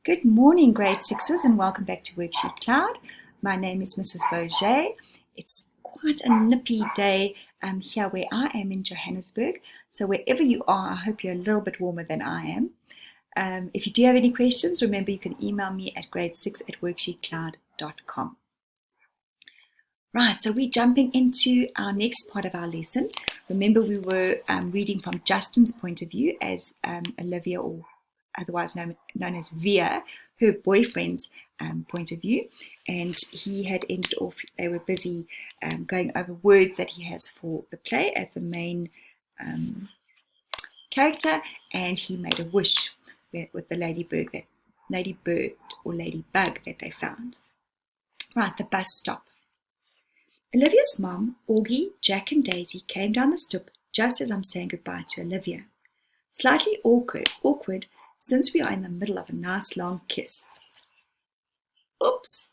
Good morning, grade sixes, and welcome back to WorksheetCloud. My name is Mrs. Vauget. It's quite a nippy day here where I am in Johannesburg. So wherever you are, I hope you're a little bit warmer than I am. If you do have any questions, remember you can email me at grade6@worksheetcloud.com. Right, so we're jumping into our next part of our lesson. Remember, we were reading from Justin's point of view as Olivia, or otherwise known as Via, her boyfriend's point of view. And he had ended off, they were busy going over words that he has for the play as the main character, and he made a wish with the ladybird or ladybug that they found. Right, the bus stop. Olivia's mum, Augie, Jack and Daisy came down the stoep just as I'm saying goodbye to Olivia. Slightly awkward since we are in the middle of a nice long kiss. Oops.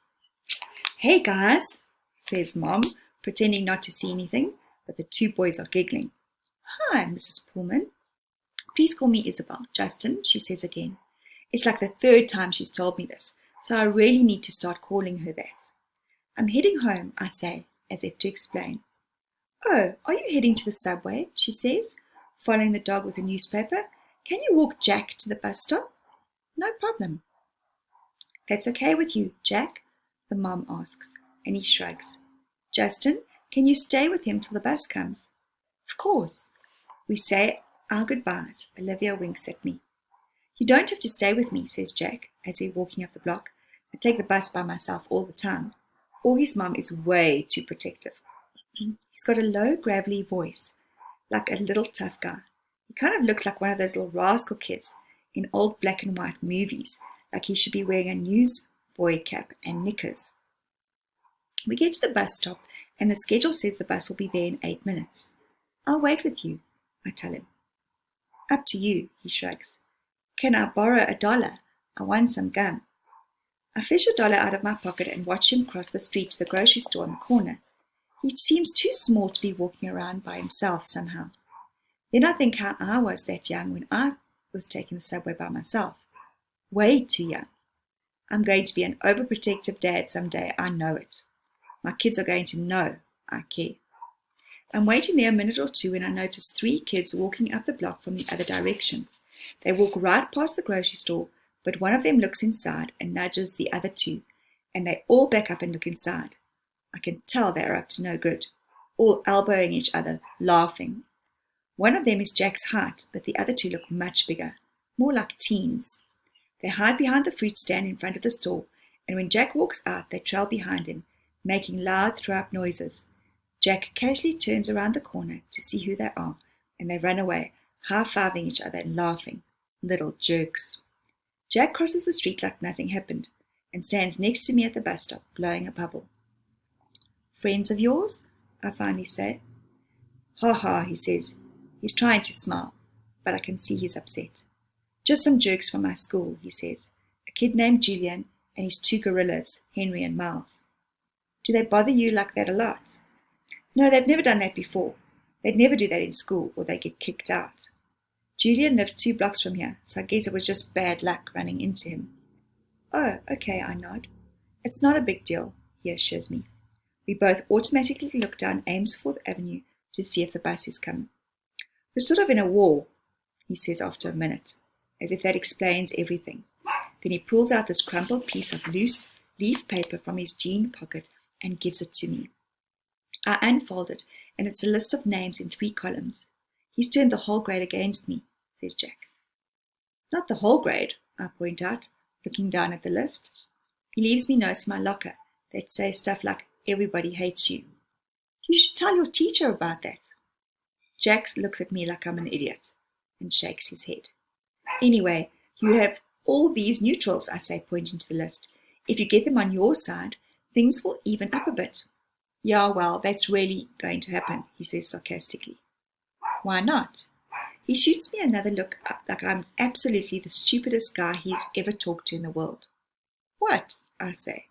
Hey guys, says Mom, pretending not to see anything, but the two boys are giggling. Hi, Mrs. Pullman. Please call me Isabel. Justin, she says again. It's like the third time she's told me this, so I really need to start calling her that. I'm heading home, I say, as if to explain. Oh, are you heading to the subway? She says, following the dog with a newspaper. Can you walk Jack to the bus stop? No problem. That's okay with you, Jack? The mom asks, and he shrugs. Justin, can you stay with him till the bus comes? Of course. We say our goodbyes. Olivia winks at me. You don't have to stay with me, says Jack, as we're walking up the block. I take the bus by myself all the time. Augie's mum is way too protective. He's got a low, gravelly voice, like a little tough guy. He kind of looks like one of those little rascal kids in old black and white movies, like he should be wearing a newsboy cap and knickers. We get to the bus stop, and the schedule says the bus will be there in 8 minutes. I'll wait with you, I tell him. Up to you, he shrugs. Can I borrow $1? I want some gum. I fish $1 out of my pocket and watch him cross the street to the grocery store on the corner. He seems too small to be walking around by himself somehow. Then I think how I was that young when I was taking the subway by myself. Way too young. I'm going to be an overprotective dad someday, I know it. My kids are going to know I care. I'm waiting there a minute or two when I notice 3 kids walking up the block from the other direction. They walk right past the grocery store, but one of them looks inside and nudges the other 2, and they all back up and look inside. I can tell they're up to no good, all elbowing each other, laughing. One of them is Jack's height, but the other 2 look much bigger, more like teens. They hide behind the fruit stand in front of the store, and when Jack walks out, they trail behind him, making loud throw-up noises. Jack casually turns around the corner to see who they are, and they run away, high-fiving each other and laughing. Little jerks. Jack crosses the street like nothing happened, and stands next to me at the bus stop, blowing a bubble. Friends of yours? I finally say. Ha ha, he says. He's trying to smile, but I can see he's upset. Just some jerks from my school, he says. A kid named Julian and his 2 gorillas, Henry and Miles. Do they bother you like that a lot? No, they've never done that before. They'd never do that in school, or they get kicked out. Julian lives 2 blocks from here, so I guess it was just bad luck running into him. Oh, okay, I nod. It's not a big deal, he assures me. We both automatically look down Amesforth Avenue to see if the bus is coming. We're sort of in a war, he says after a minute, as if that explains everything. Then he pulls out this crumpled piece of loose leaf paper from his jean pocket and gives it to me. I unfold it, and it's a list of names in 3 columns. He's turned the whole grade against me, says Jack. Not the whole grade, I point out, looking down at the list. He leaves me notes in my locker that say stuff like, everybody hates you. You should tell your teacher about that. Jack looks at me like I'm an idiot and shakes his head. Anyway, you have all these neutrals, I say, pointing to the list. If you get them on your side, things will even up a bit. Yeah, well, that's really going to happen, he says sarcastically. Why not? He shoots me another look like I'm absolutely the stupidest guy he's ever talked to in the world. What? I say.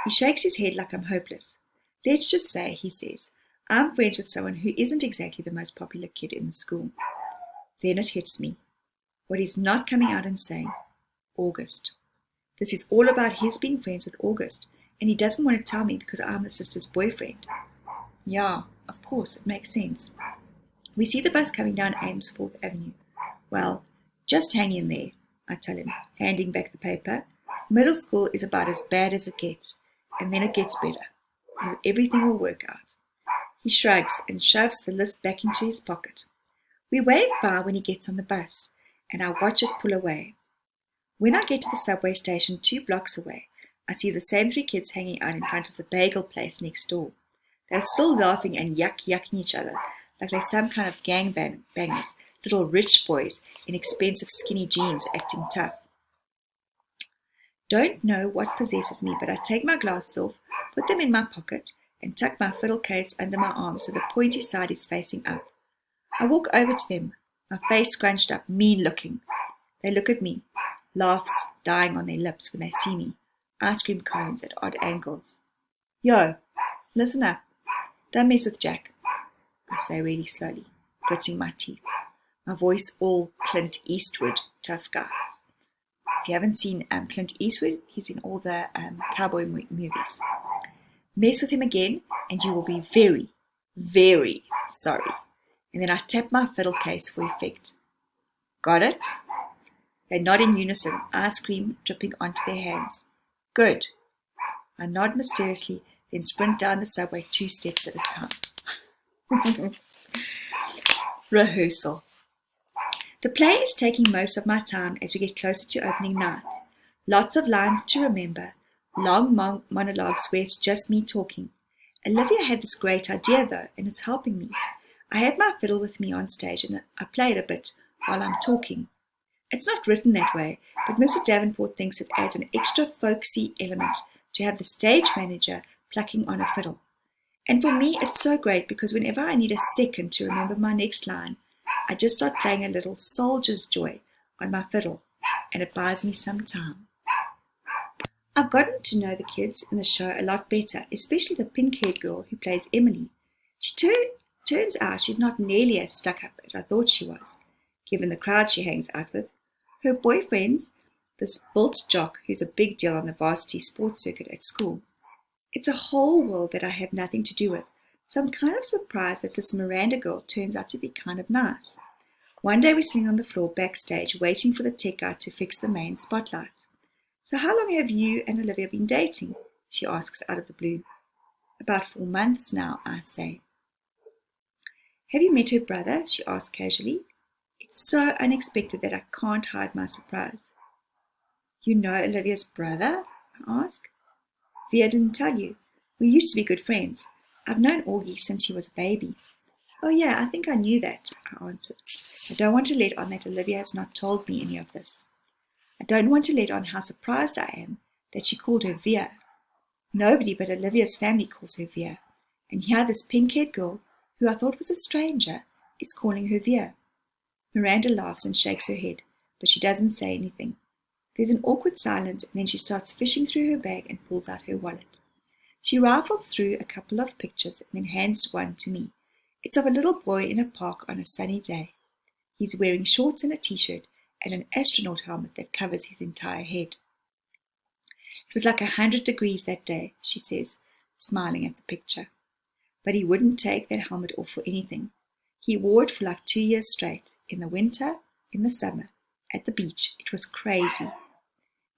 He shakes his head like I'm hopeless. Let's just say, he says, I'm friends with someone who isn't exactly the most popular kid in the school. Then it hits me. What he's not coming out and saying. August. This is all about his being friends with August, and he doesn't want to tell me because I'm the sister's boyfriend. Yeah, of course, it makes sense. We see the bus coming down Ames 4th Avenue. Well, just hang in there, I tell him, handing back the paper. Middle school is about as bad as it gets, and then it gets better. Everything will work out. He shrugs and shoves the list back into his pocket. We wave by when he gets on the bus, and I watch it pull away. When I get to the subway station 2 blocks away, I see the same 3 kids hanging out in front of the bagel place next door. They're still laughing and yucking each other like they're some kind of gangbangers, little rich boys in expensive skinny jeans acting tough. Don't know what possesses me, but I take my glasses off, put them in my pocket, and tuck my fiddle case under my arm so the pointy side is facing up. I walk over to them, my face scrunched up, mean-looking. They look at me, laughs dying on their lips when they see me, ice cream cones at odd angles. Yo, listen up. Don't mess with Jack, I say really slowly, gritting my teeth. My voice all Clint Eastwood, tough guy. If you haven't seen Clint Eastwood, he's in all the cowboy movies. Mess with him again, and you will be very, very sorry. And then I tap my fiddle case for effect. Got it? They nod in unison, ice cream dripping onto their hands. Good. I nod mysteriously, then sprint down the subway 2 steps at a time. Rehearsal. The play is taking most of my time as we get closer to opening night. Lots of lines to remember, long monologues where it's just me talking. Olivia had this great idea though, and it's helping me. I have my fiddle with me on stage and I play it a bit while I'm talking. It's not written that way, but Mr. Davenport thinks it adds an extra folksy element to have the stage manager plucking on a fiddle. And for me, it's so great because whenever I need a second to remember my next line, I just start playing a little soldier's joy on my fiddle, and it buys me some time. I've gotten to know the kids in the show a lot better, especially the pink-haired girl who plays Emily. Turns out she's not nearly as stuck-up as I thought she was, given the crowd she hangs out with. Her boyfriend's this built jock who's a big deal on the varsity sports circuit at school. It's a whole world that I have nothing to do with, so I'm kind of surprised that this Miranda girl turns out to be kind of nice. One day we're sitting on the floor backstage waiting for the tech guy to fix the main spotlight. So how long have you and Olivia been dating? She asks out of the blue. About 4 months now, I say. Have you met her brother? She asks casually. It's so unexpected that I can't hide my surprise. You know Olivia's brother? I ask. Via didn't tell you. We used to be good friends. I've known Augie since he was a baby. Oh yeah, I think I knew that, I answered. I don't want to let on that Olivia has not told me any of this. I don't want to let on how surprised I am that she called her Via. Nobody but Olivia's family calls her Via, and here this pink-haired girl, who I thought was a stranger, is calling her Via. Miranda laughs and shakes her head, but she doesn't say anything. There's an awkward silence, and then she starts fishing through her bag and pulls out her wallet. She rifles through a couple of pictures and then hands one to me. It's of a little boy in a park on a sunny day. He's wearing shorts and a t-shirt and an astronaut helmet that covers his entire head. It was like 100 degrees that day, she says, smiling at the picture. But he wouldn't take that helmet off for anything. He wore it for like 2 years straight, in the winter, in the summer, at the beach. It was crazy.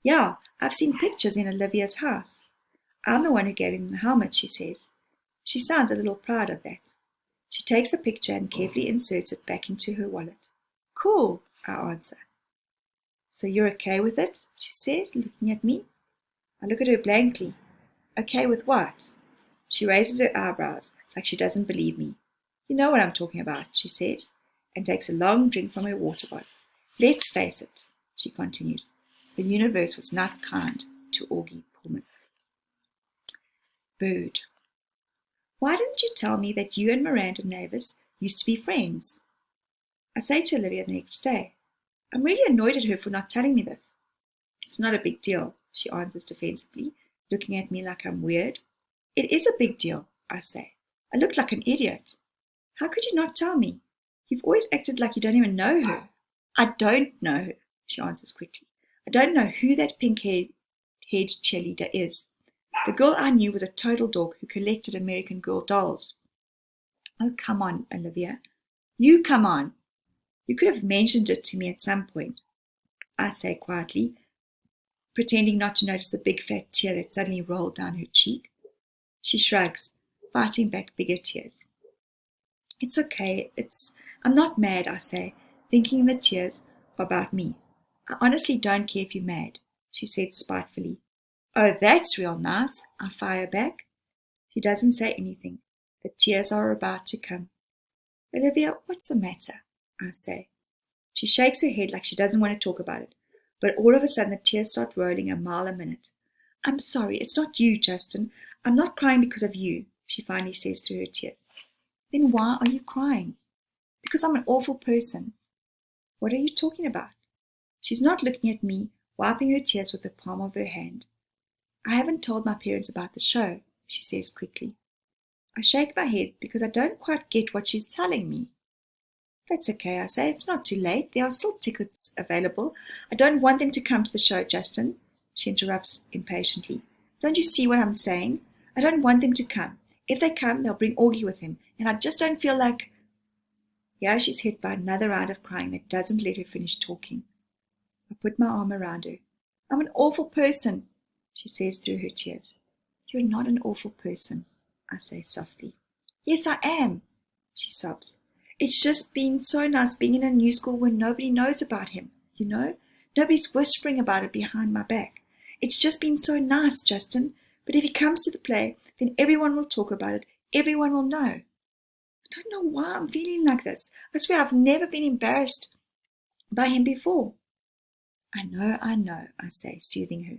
Yeah, I've seen pictures in Olivia's house. I'm the one who gave him the helmet, she says. She sounds a little proud of that. She takes the picture and carefully inserts it back into her wallet. Cool, I answer. So you're okay with it? She says, looking at me. I look at her blankly. Okay with what? She raises her eyebrows, like she doesn't believe me. You know what I'm talking about, she says, and takes a long drink from her water bottle. Let's face it, she continues. The universe was not kind to Augie Pullman. Bird. Why didn't you tell me that you and Miranda Navis used to be friends? I say to Olivia the next day. I'm really annoyed at her for not telling me this. It's not a big deal, she answers defensively, looking at me like I'm weird. It is a big deal, I say. I look like an idiot. How could you not tell me? You've always acted like you don't even know her. I don't know her, she answers quickly. I don't know who that pink-haired head cheerleader is. The girl I knew was a total dork who collected American Girl dolls. Oh, come on, Olivia. You come on. You could have mentioned it to me at some point, I say quietly, pretending not to notice the big fat tear that suddenly rolled down her cheek. She shrugs, fighting back bigger tears. It's okay. I'm not mad, I say, thinking the tears are about me. I honestly don't care if you're mad, she said spitefully. Oh, that's real nice, I fire back. She doesn't say anything. The tears are about to come. Olivia, what's the matter? I say. She shakes her head like she doesn't want to talk about it, but all of a sudden the tears start rolling a mile a minute. I'm sorry, it's not you, Justin. I'm not crying because of you, she finally says through her tears. Then why are you crying? Because I'm an awful person. What are you talking about? She's not looking at me, wiping her tears with the palm of her hand. I haven't told my parents about the show, she says quickly. I shake my head because I don't quite get what she's telling me. That's okay, I say. It's not too late. There are still tickets available. I don't want them to come to the show, Justin, she interrupts impatiently. Don't you see what I'm saying? I don't want them to come. If they come, they'll bring Augie with him, and I just don't feel like... Here she's hit by another round of crying that doesn't let her finish talking. I put my arm around her. I'm an awful person, she says through her tears. You're not an awful person, I say softly. Yes, I am, she sobs. It's just been so nice being in a new school where nobody knows about him, you know? Nobody's whispering about it behind my back. It's just been so nice, Justin. But if he comes to the play, then everyone will talk about it. Everyone will know. I don't know why I'm feeling like this. I swear I've never been embarrassed by him before. I know, I say, soothing her.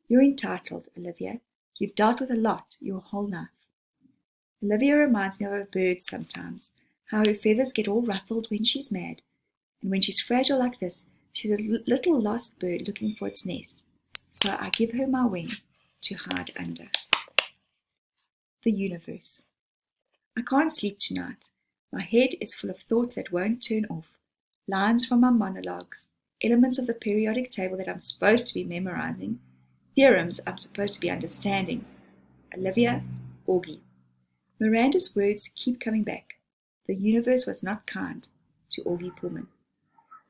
You're entitled, Olivia. You've dealt with a lot your whole life. Olivia reminds me of a bird sometimes, how her feathers get all ruffled when she's mad, and when she's fragile like this, she's a little lost bird looking for its nest. So I give her my wing to hide under. The universe. I can't sleep tonight. My head is full of thoughts that won't turn off, lines from my monologues, elements of the periodic table that I'm supposed to be memorizing, theorems I'm supposed to be understanding. Olivia, Augie. Miranda's words keep coming back. The universe was not kind to Augie Pullman.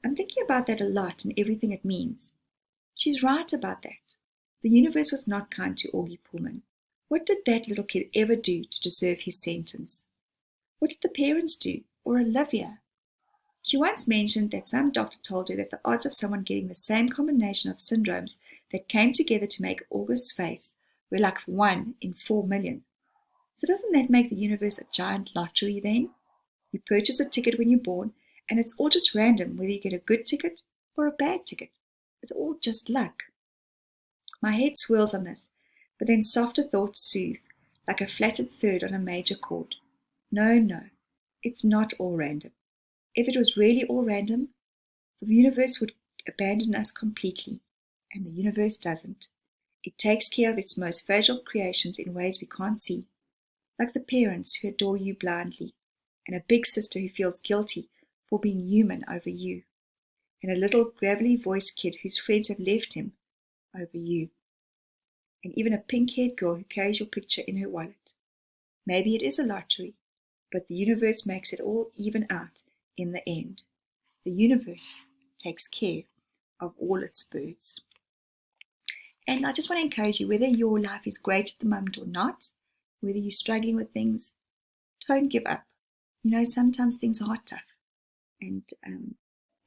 I'm thinking about that a lot and everything it means. She's right about that. The universe was not kind to Augie Pullman. What did that little kid ever do to deserve his sentence? What did the parents do, or Olivia? She once mentioned that some doctor told her that the odds of someone getting the same combination of syndromes that came together to make August's face were like 1 in 4 million. So doesn't that make the universe a giant lottery then? You purchase a ticket when you're born, and it's all just random whether you get a good ticket or a bad ticket. It's all just luck. My head swirls on this, but then softer thoughts soothe, like a flattered third on a major chord. No, it's not all random. If it was really all random, the universe would abandon us completely, and the universe doesn't. It takes care of its most fragile creations in ways we can't see, like the parents who adore you blindly, and a big sister who feels guilty for being human over you, and a little gravelly-voiced kid whose friends have left him over you, and even a pink-haired girl who carries your picture in her wallet. Maybe it is a lottery, but the universe makes it all even out in the end. The universe takes care of all its birds. And I just want to encourage you, whether your life is great at the moment or not, whether you're struggling with things, don't give up. You know, sometimes things are tough. And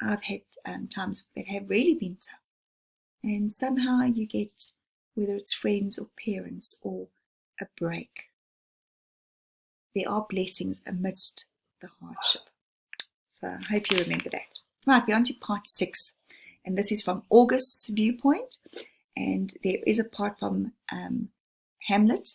I've had times that have really been tough. And somehow you get, whether it's friends or parents or a break, there are blessings amidst the hardship. So I hope you remember that. Right, we're on to part 6. And this is from August's viewpoint. And there is a part from Hamlet,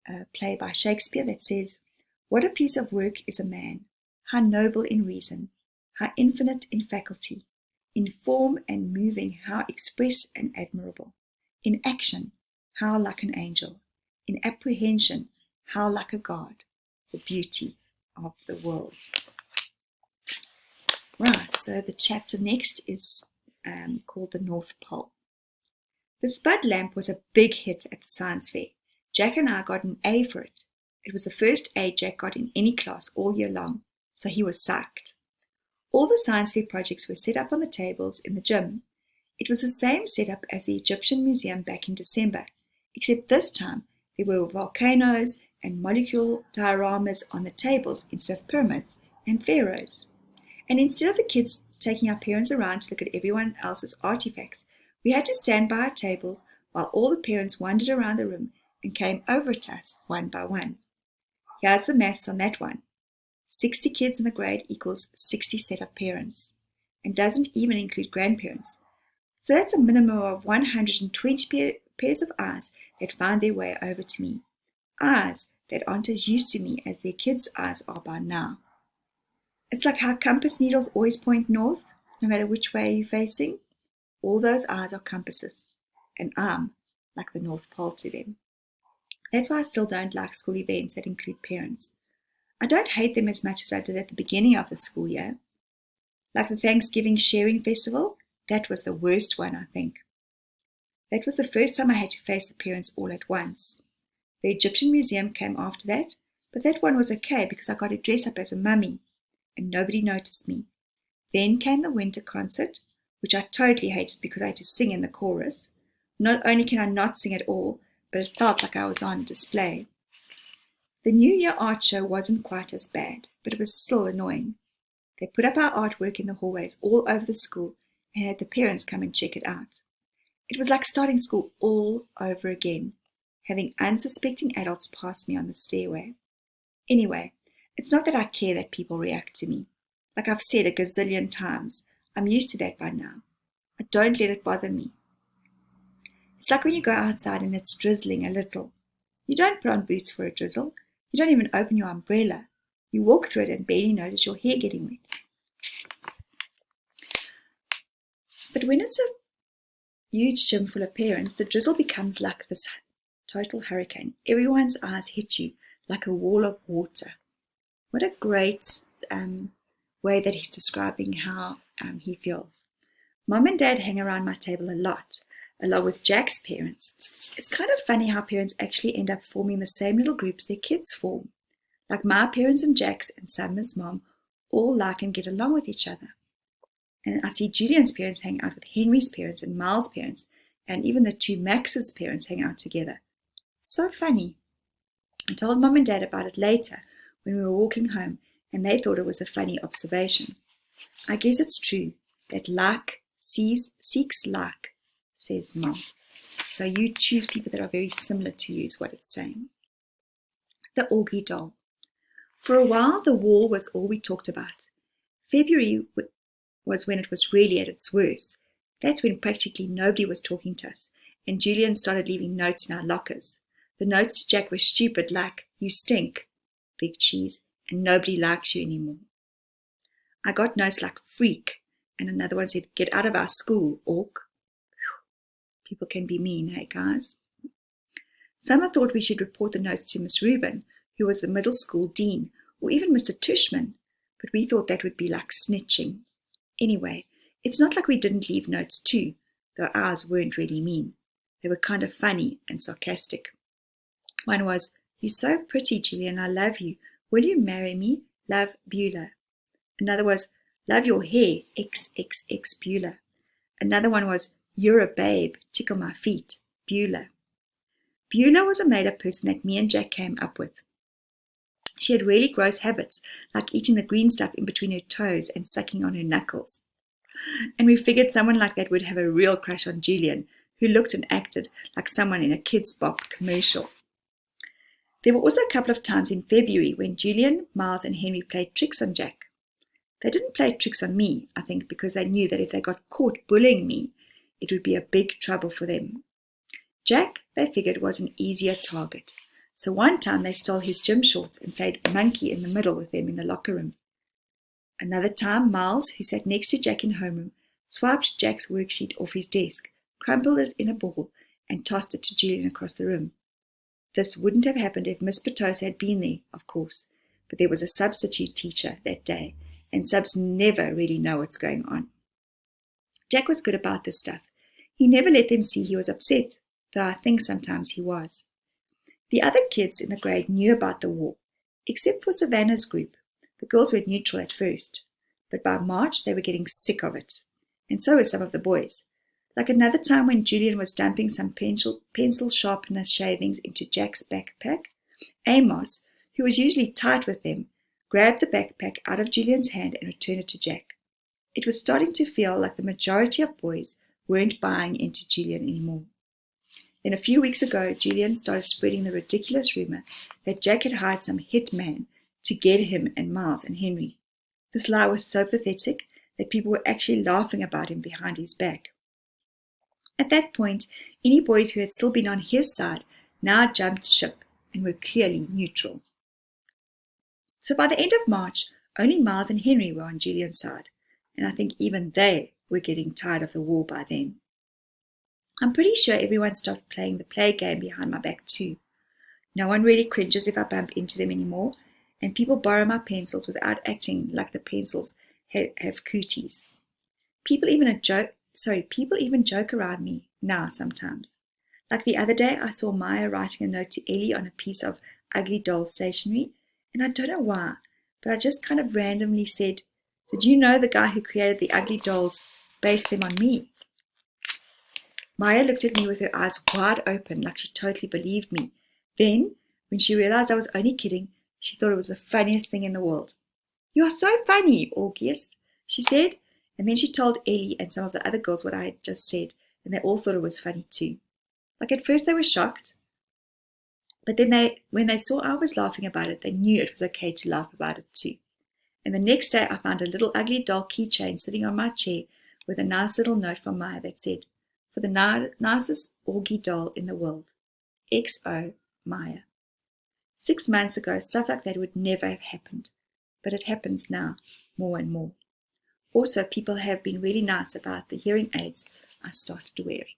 a play by Shakespeare, that says, "What a piece of work is a man, how noble in reason, how infinite in faculty, in form and moving, how express and admirable, in action, how like an angel, in apprehension, how like a god, the beauty of the world." Right, so the chapter next is called The North Pole. The Spud lamp was a big hit at the science fair. Jack and I got an A for it. It was the first A Jack got in any class all year long, so he was psyched. All the science fair projects were set up on the tables in the gym. It was the same setup as the Egyptian Museum back in December, except this time there were volcanoes and molecule dioramas on the tables instead of pyramids and pharaohs. And instead of the kids taking our parents around to look at everyone else's artifacts, we had to stand by our tables while all the parents wandered around the room and came over to us one by one. Here's the maths on that one. 60 kids in the grade equals 60 set of parents, and doesn't even include grandparents. So that's a minimum of 120 pairs of eyes that found their way over to me. Eyes that aren't as used to me as their kids' eyes are by now. It's like how compass needles always point north, no matter which way you're facing. All those eyes are compasses, and I'm like the North Pole to them. That's why I still don't like school events that include parents. I don't hate them as much as I did at the beginning of the school year. Like the Thanksgiving Sharing Festival, that was the worst one, I think. That was the first time I had to face the parents all at once. The Egyptian Museum came after that, but that one was okay because I got to dress up as a mummy, and nobody noticed me. Then came the winter concert, which I totally hated because I had to sing in the chorus. Not only can I not sing at all, but it felt like I was on display. The New Year art show wasn't quite as bad, but it was still annoying. They put up our artwork in the hallways all over the school and had the parents come and check it out. It was like starting school all over again, having unsuspecting adults pass me on the stairway. Anyway, it's not that I care that people react to me. Like I've said a gazillion times, I'm used to that by now. I don't let it bother me. It's like when you go outside and it's drizzling a little. You don't put on boots for a drizzle. You don't even open your umbrella. You walk through it and barely notice your hair getting wet. But when it's a huge gym full of parents, the drizzle becomes like this total hurricane. Everyone's eyes hit you like a wall of water. What a great way that he's describing how he feels. Mom and Dad hang around my table a lot, along with Jack's parents. It's kind of funny how parents actually end up forming the same little groups their kids form. Like my parents and Jack's and Summer's mom all like and get along with each other. And I see Julian's parents hang out with Henry's parents and Miles' parents, and even the two Max's parents hang out together. It's so funny. I told Mom and Dad about it later when we were walking home, and they thought it was a funny observation. I guess it's true that like seeks like, says Mom. So you choose people that are very similar to you is what it's saying. The Augie doll. For a while, the wall was all we talked about. February was when it was really at its worst. That's when practically nobody was talking to us, and Julian started leaving notes in our lockers. The notes to Jack were stupid, like, "You stink, big cheese, and nobody likes you anymore." I got notes like "freak," and another one said, "Get out of our school, orc." People can be mean, hey guys? Some thought we should report the notes to Miss Rubin, who was the middle school dean, or even Mr. Tushman, but we thought that would be like snitching. Anyway, it's not like we didn't leave notes too, though ours weren't really mean. They were kind of funny and sarcastic. One was, "You're so pretty, Julian, I love you. Will you marry me? Love, Beulah." Another was, "Love your hair, XXX Beulah." Another one was, "You're a babe, tickle my feet, Beulah." Beulah was a made-up person that me and Jack came up with. She had really gross habits, like eating the green stuff in between her toes and sucking on her knuckles. And we figured someone like that would have a real crush on Julian, who looked and acted like someone in a Kids Bop commercial. There were also a couple of times in February when Julian, Miles, and Henry played tricks on Jack. They didn't play tricks on me, I think, because they knew that if they got caught bullying me, it would be a big trouble for them. Jack, they figured, was an easier target. So one time they stole his gym shorts and played monkey in the middle with them in the locker room. Another time, Miles, who sat next to Jack in homeroom, swiped Jack's worksheet off his desk, crumpled it in a ball, and tossed it to Julian across the room. This wouldn't have happened if Miss Petosa had been there, of course, but there was a substitute teacher that day, and subs never really know what's going on. Jack was good about this stuff. He never let them see he was upset, though I think sometimes he was. The other kids in the grade knew about the war, except for Savannah's group. The girls were neutral at first, but by March they were getting sick of it, and so were some of the boys. Like another time when Julian was dumping some pencil sharpener shavings into Jack's backpack, Amos, who was usually tight with them, grabbed the backpack out of Julian's hand and returned it to Jack. It was starting to feel like the majority of boys weren't buying into Julian anymore. Then a few weeks ago, Julian started spreading the ridiculous rumor that Jack had hired some hitman to get him and Miles and Henry. This lie was so pathetic that people were actually laughing about him behind his back. At that point, any boys who had still been on his side now jumped ship and were clearly neutral. So by the end of March, only Miles and Henry were on Julian's side, and I think even they were getting tired of the war by then. I'm pretty sure everyone stopped playing the play game behind my back too. No one really cringes if I bump into them anymore, and people borrow my pencils without acting like the pencils have cooties. People even joke around me now sometimes. Like the other day, I saw Maya writing a note to Ellie on a piece of ugly doll stationery, and I don't know why, but I just kind of randomly said, "Did you know the guy who created the ugly dolls based them on me?" Maya looked at me with her eyes wide open, like she totally believed me. Then, when she realized I was only kidding, she thought it was the funniest thing in the world. "You are so funny, August," she said, and then she told Ellie and some of the other girls what I had just said, and they all thought it was funny too. Like at first they were shocked, but then when they saw I was laughing about it, they knew it was okay to laugh about it too. And the next day I found a little ugly doll keychain sitting on my chair with a nice little note from Maya that said, "For the nicest Augie doll in the world. XO, Maya." 6 months ago, stuff like that would never have happened, but it happens now more and more. Also, people have been really nice about the hearing aids I started wearing.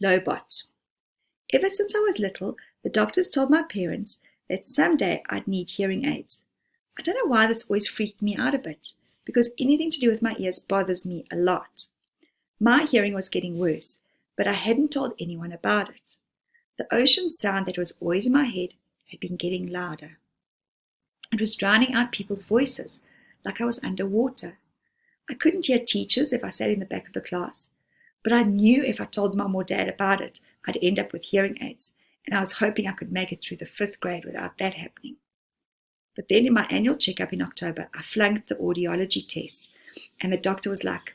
Lobot. Ever since I was little, the doctors told my parents that someday I'd need hearing aids. I don't know why this always freaked me out a bit, because anything to do with my ears bothers me a lot. My hearing was getting worse, but I hadn't told anyone about it. The ocean sound that was always in my head had been getting louder. It was drowning out people's voices, like I was underwater. I couldn't hear teachers if I sat in the back of the class, but I knew if I told Mom or Dad about it, I'd end up with hearing aids, and I was hoping I could make it through the 5th grade without that happening. But then in my annual checkup in October, I flunked the audiology test, and the doctor was like,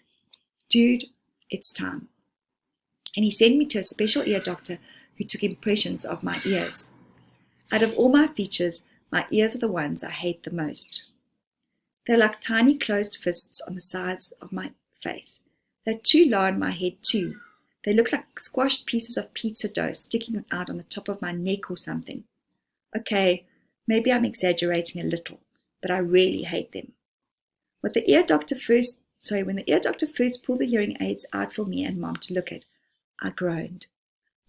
"Dude, it's time." And he sent me to a special ear doctor who took impressions of my ears. Out of all my features, my ears are the ones I hate the most. They're like tiny closed fists on the sides of my face. They're too low on my head too. They look like squashed pieces of pizza dough sticking out on the top of my neck or something. Okay, maybe I'm exaggerating a little, but I really hate them. When the ear doctor first pulled the hearing aids out for me and Mom to look at, I groaned.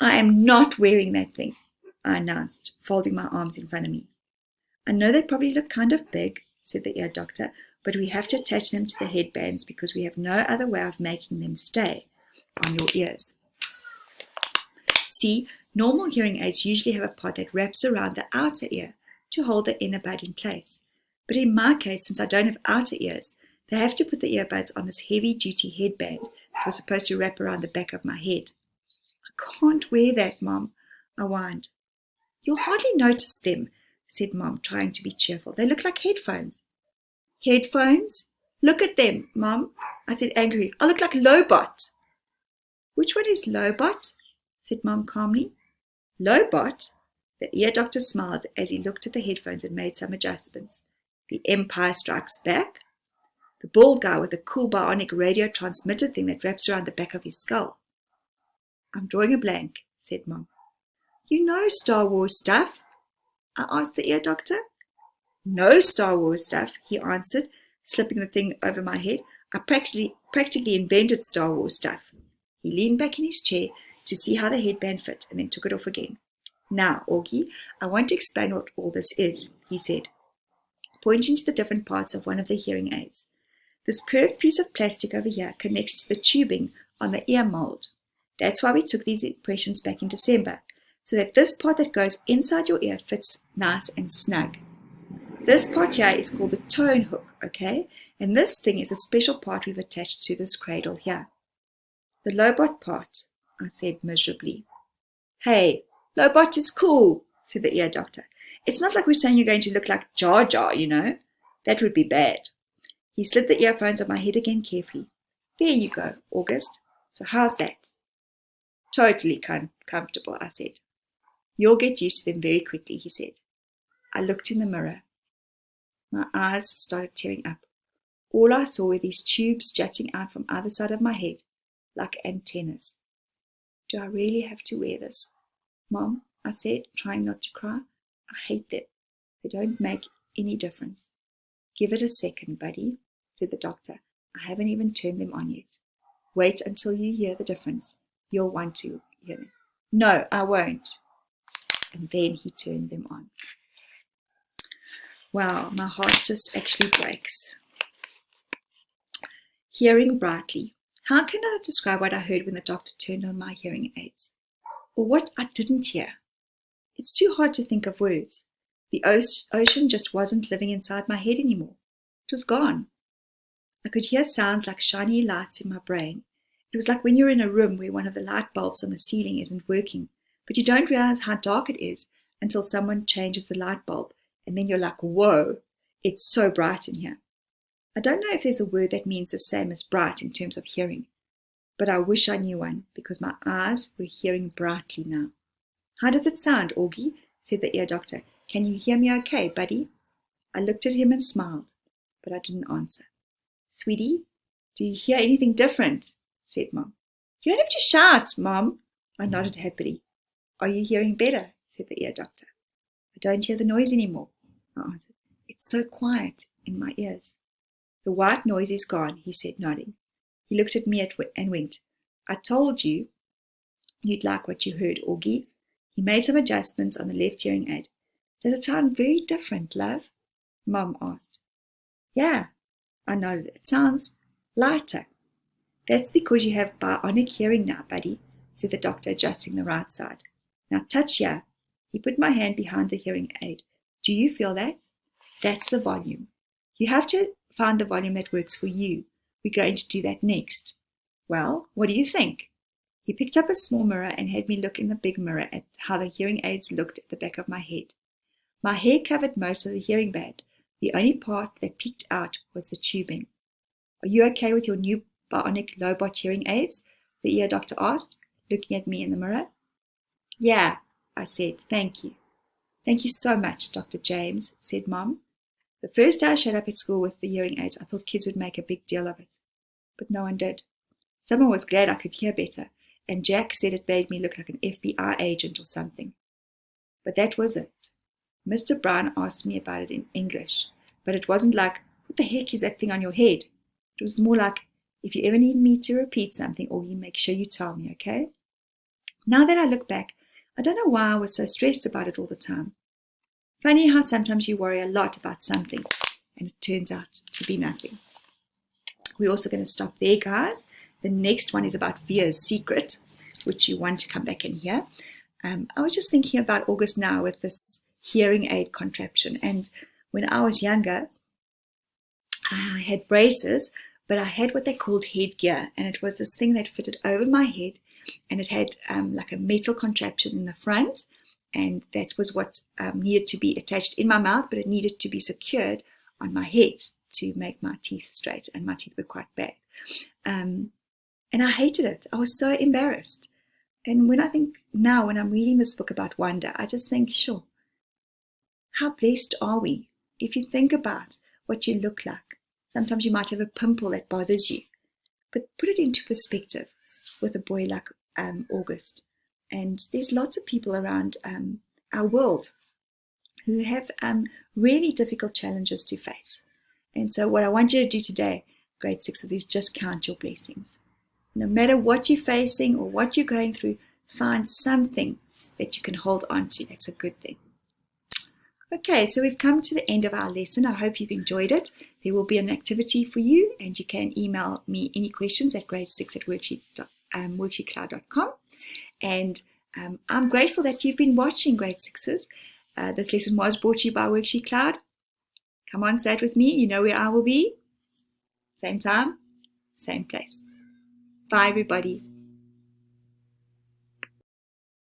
"I am not wearing that thing," I announced, folding my arms in front of me. "I know they probably look kind of big," said the ear doctor, "but we have to attach them to the headbands because we have no other way of making them stay on your ears. See, normal hearing aids usually have a part that wraps around the outer ear to hold the inner bud in place. But in my case, since I don't have outer ears, they have to put the earbuds on this heavy-duty headband that was supposed to wrap around the back of my head." "I can't wear that, Mom," I whined. "You'll hardly notice them," said Mom, trying to be cheerful. "They look like headphones." "Headphones? Look at them, Mom," I said angrily. "I look like Lobot." "Which one is Lobot?" said Mom calmly. "Lobot?" The ear doctor smiled as he looked at the headphones and made some adjustments. "The Empire Strikes Back? The bald guy with the cool bionic radio transmitter thing that wraps around the back of his skull." "I'm drawing a blank," said Mom. "You know Star Wars stuff?" I asked the ear doctor. "No Star Wars stuff," he answered, slipping the thing over my head. "I practically invented Star Wars stuff." He leaned back in his chair to see how the headband fit and then took it off again. "Now, Augie, I want to explain what all this is," he said, pointing to the different parts of one of the hearing aids. "This curved piece of plastic over here connects to the tubing on the ear mold. That's why we took these impressions back in December, so that this part that goes inside your ear fits nice and snug. This part here is called the tone hook, okay? And this thing is a special part we've attached to this cradle here. The Lobot part, I said miserably. Hey, Lobot is cool, said the ear doctor. It's not like we're saying you're going to look like Jar Jar, you know. That would be bad. He slid the earphones on my head again carefully. There you go, August. So how's that? Totally comfortable, I said. You'll get used to them very quickly, he said. I looked in the mirror. My eyes started tearing up. All I saw were these tubes jutting out from either side of my head, like antennas. Do I really have to wear this? Mom, I said, trying not to cry. I hate them. They don't make any difference. Give it a second, buddy, said the doctor. I haven't even turned them on yet. Wait until you hear the difference. You'll want to hear them. No, I won't. And then he turned them on. Wow, my heart just actually breaks. Hearing brightly. How can I describe what I heard when the doctor turned on my hearing aids? Or what I didn't hear? It's too hard to think of words. The ocean just wasn't living inside my head anymore. It was gone. I could hear sounds like shiny lights in my brain. It was like when you're in a room where one of the light bulbs on the ceiling isn't working, but you don't realize how dark it is until someone changes the light bulb, and then you're like, whoa, it's so bright in here. I don't know if there's a word that means the same as bright in terms of hearing, but I wish I knew one because my eyes were hearing brightly now. How does it sound, Augie? Said the ear doctor. Can you hear me okay, buddy? I looked at him and smiled, but I didn't answer. Sweetie, do you hear anything different? Said Mom. You don't have to shout, Mom. I nodded happily. Are you hearing better? Said the ear doctor. I don't hear the noise anymore, I answered. It's so quiet in my ears. The white noise is gone, he said, nodding. He looked at me and winked. I told you you'd like what you heard, Augie. He made some adjustments on the left hearing aid. Does it sound very different, love? Mom asked. Yeah, I nodded. It sounds lighter. That's because you have bionic hearing now, buddy, said the doctor, adjusting the right side. Now touch here. He put my hand behind the hearing aid. Do you feel that? That's the volume. You have to find the volume that works for you. We're going to do that next. Well, what do you think? He picked up a small mirror and had me look in the big mirror at how the hearing aids looked at the back of my head. My hair covered most of the hearing band. The only part that peeked out was the tubing. Are you okay with your new bionic Lobot hearing aids? The ear doctor asked, looking at me in the mirror. Yeah, I said, thank you. Thank you so much, Dr. James, said Mom. The first day I showed up at school with the hearing aids, I thought kids would make a big deal of it. But no one did. Someone was glad I could hear better, and Jack said it made me look like an FBI agent or something. But that was it. Mr. Brown asked me about it in English, but it wasn't like, what the heck is that thing on your head? It was more like, if you ever need me to repeat something, or you make sure you tell me, okay? Now that I look back, I don't know why I was so stressed about it all the time. Funny how sometimes you worry a lot about something, and it turns out to be nothing. We're also going to stop there, guys. The next one is about Via's secret, which you want to come back and hear. I was just thinking about August now with this hearing aid contraption. And when I was younger, I had braces, but I had what they called headgear. And it was this thing that fitted over my head, and it had like a metal contraption in the front. And that was what needed to be attached in my mouth, but it needed to be secured on my head to make my teeth straight. And my teeth were quite bad. And I hated it. I was so embarrassed. And when I think now, when I'm reading this book about wonder, I just think, sure, how blessed are we? If you think about what you look like, sometimes you might have a pimple that bothers you, but put it into perspective with a boy like August. And there's lots of people around our world who have really difficult challenges to face. And so what I want you to do today, grade sixes, is just count your blessings. No matter what you're facing or what you're going through, find something that you can hold on to. That's a good thing. Okay, so we've come to the end of our lesson. I hope you've enjoyed it. there will be an activity for you, and you can email me any questions at grade6@worksheetcloud.com. And I'm grateful that you've been watching, grade 6s. This lesson was brought to you by Worksheet Cloud. Come on, say it with me. You know where I will be. Same time, same place. Bye, everybody.